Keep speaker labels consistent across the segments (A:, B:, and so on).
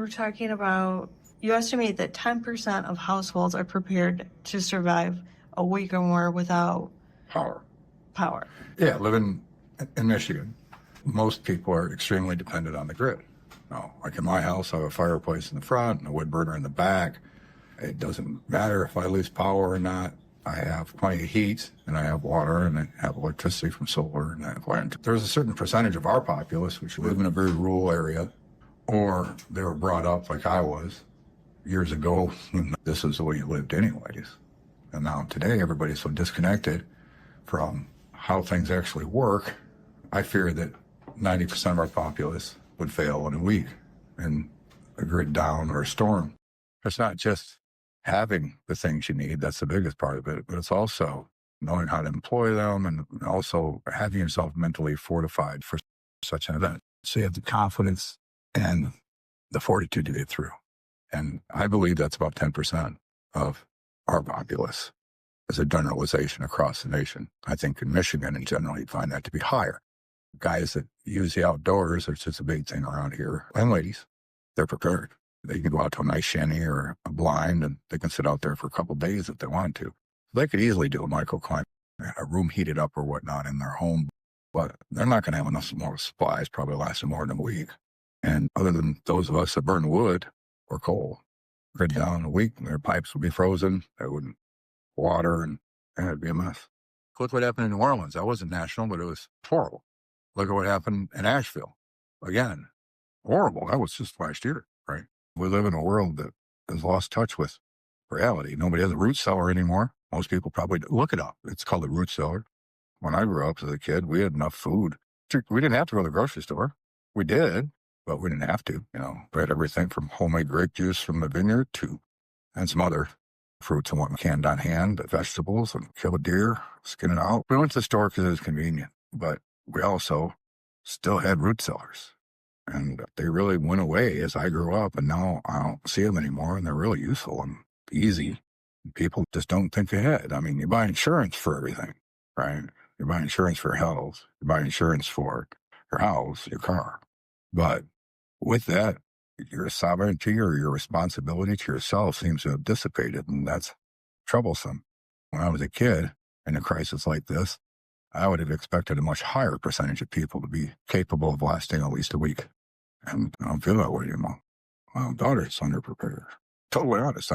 A: were talking about, you estimate that 10% of households are prepared to survive a week or more without
B: power.
A: Yeah,
B: living in Michigan, most people are extremely dependent on the grid. Now, like in my house, I have a fireplace in the front and a wood burner in the back. It doesn't matter if I lose power or not. I have plenty of heat, and I have water, and I have electricity from solar, and I have land. There's a certain percentage of our populace which live in a very rural area, or they were brought up like I was years ago, and this is the way you lived anyways. And now today, everybody's so disconnected from how things actually work. I fear that 90% of our populace would fail in a week in a grid down or a storm. It's not just having the things you need, that's the biggest part of it, but it's also knowing how to employ them and also having yourself mentally fortified for such an event. So you have the confidence and the fortitude to get through. And I believe that's about 10% of our populace as a generalization across the nation. I think in Michigan in general, you'd find that to be higher. Guys that use the outdoors, it's just a big thing around here. And ladies, they're prepared. They can go out to a nice shanty or a blind, and they can sit out there for a couple of days if they want to. They could easily do a microclimate, a room heated up or whatnot in their home, but they're not going to have enough more supplies, probably lasting more than a week. And other than those of us that burn wood or coal, grid down in a week, their pipes would be frozen. They wouldn't water, and it'd be a mess. Look what happened in New Orleans. That wasn't national, but it was horrible. Look at what happened in Asheville. Again, horrible. That was just last year, right? We live in a world that has lost touch with reality. Nobody has a root cellar anymore. Most people probably look it up. It's called a root cellar. When I grew up as a kid, we had enough food. We didn't have to go to the grocery store. We did, but we didn't have to. We had everything from homemade grape juice from the vineyard and some other fruits and whatnot canned on hand, vegetables, and kill a deer, skin it out. We went to the store because it was convenient, but we also still had root cellars. And they really went away as I grew up, and now I don't see them anymore, and they're really useful and easy. People just don't think ahead. I mean, you buy insurance for everything, right? You buy insurance for health. You buy insurance for your house, your car. But with that, your sovereignty or your responsibility to yourself seems to have dissipated, and that's troublesome. When I was a kid in a crisis like this, I would have expected a much higher percentage of people to be capable of lasting at least a week. And I don't feel that way anymore. My daughter's underprepared. Totally honest.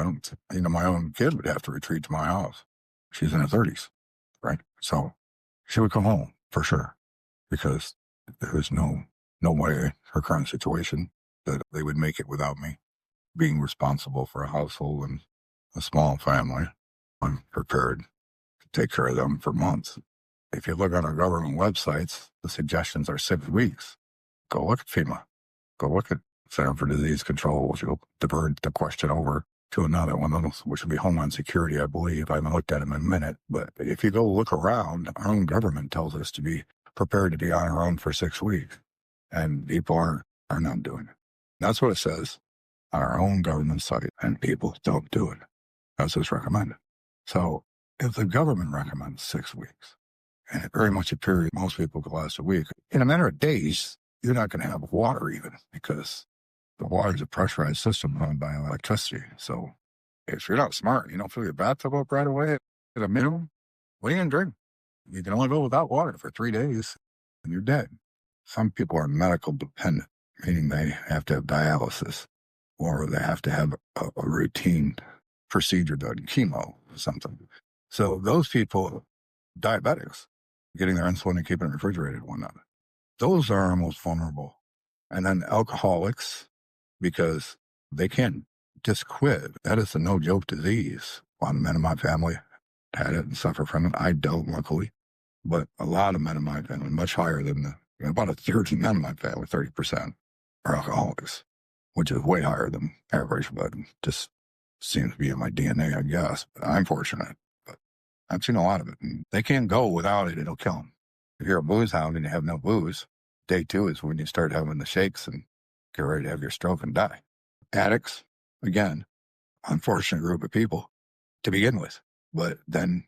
B: My own kid would have to retreat to my house. She's in her 30s, right? So she would come home for sure, because there was no way, her current situation, that they would make it without me. Being responsible for a household and a small family, I'm prepared to take care of them for months. If you look on our government websites, the suggestions are 6 weeks. Go look at FEMA. Go look at Center for Disease Control, which will divert the question over to another one, which will be Homeland Security, I believe. I haven't looked at them in a minute. But if you go look around, our own government tells us to be prepared to be on our own for 6 weeks. And people are not doing it. That's what it says on our own government site, and people don't do it. That's what's recommended. So if the government recommends 6 weeks, and it very much appears most people could last a week, in a matter of days, you're not going to have water even, because the water is a pressurized system run by electricity. So if you're not smart, you don't fill your bathtub up right away at a minimum, what are you going to drink? You can only go without water for 3 days, and you're dead. Some people are medical dependent, meaning they have to have dialysis, or they have to have a routine procedure done, chemo or something. So those people, diabetics, getting their insulin and keeping it refrigerated and whatnot, those are our most vulnerable. And then alcoholics, because they can't just quit. That is a no-joke disease. A lot of men in my family had it and suffer from it. I don't, luckily. But a lot of men in my family, much higher than about a third of men in my family, 30%, are alcoholics, which is way higher than average, but just seems to be in my DNA, I guess. But I'm fortunate. But I've seen a lot of it. And they can't go without it. It'll kill them. If you're a booze hound and you have no booze, day 2 is when you start having the shakes and get ready to have your stroke and die. Addicts, again, unfortunate group of people to begin with. But then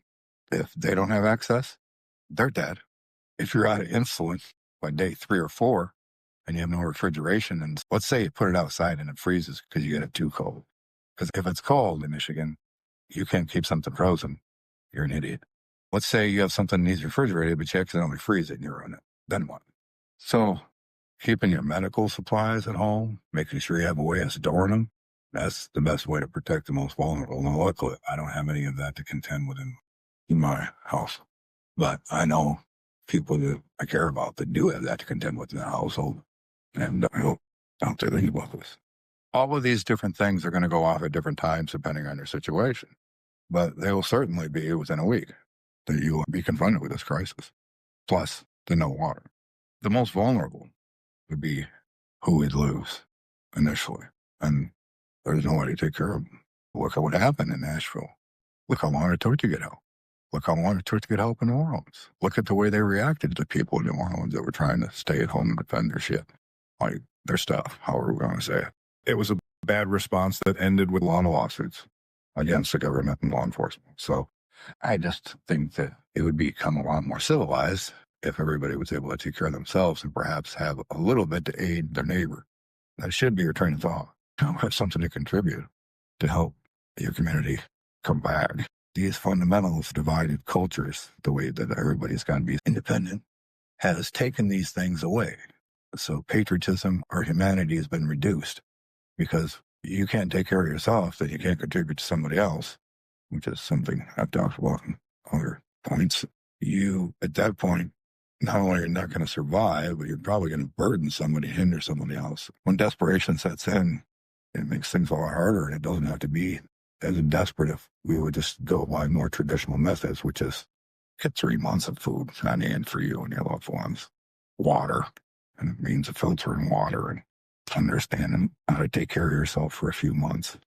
B: if they don't have access, they're dead. If you're out of insulin by day 3 or 4 and you have no refrigeration, and let's say you put it outside and it freezes because you get it too cold. Because if it's cold in Michigan, you can't keep something frozen. You're an idiot. Let's say you have something that needs refrigerated, but you accidentally freeze it and you ruin it. Then what? So keeping your medical supplies at home, making sure you have a way of storing them, that's the best way to protect the most vulnerable. Now, luckily, I don't have any of that to contend with in my house. But I know people that I care about that do have that to contend with in the household. And I hope out there thinking about this. All of these different things are going to go off at different times depending on your situation. But they will certainly be within a week that you will be confronted with this crisis. Plus the no water. The most vulnerable would be who would lose initially. And there's nobody to take care of them. Look at what happened in Nashville. Look how long it took to get help. Look how long it took to get help in New Orleans. Look at the way they reacted to the people in New Orleans that were trying to stay at home and defend their shit. Like their stuff, however we're going to say it. It was a bad response that ended with a lot of lawsuits against the government and law enforcement. So I just think that it would become a lot more civilized if everybody was able to take care of themselves and perhaps have a little bit to aid their neighbor. That should be your train of thought. Have something to contribute to help your community come back. These fundamentals, divided cultures, the way that everybody's got to be independent, has taken these things away. So patriotism or humanity has been reduced because you can't take care of yourself, then you can't contribute to somebody else, which is something I've talked about in other points. You, at that point, not only are you not going to survive, but you're probably going to burden somebody, hinder somebody else. When desperation sets in, it makes things a lot harder, and it doesn't have to be as desperate if we would just go by more traditional methods, which is get 3 months of food on hand for you and your loved ones. Water, and it means a filtering water and understanding how to take care of yourself for a few months.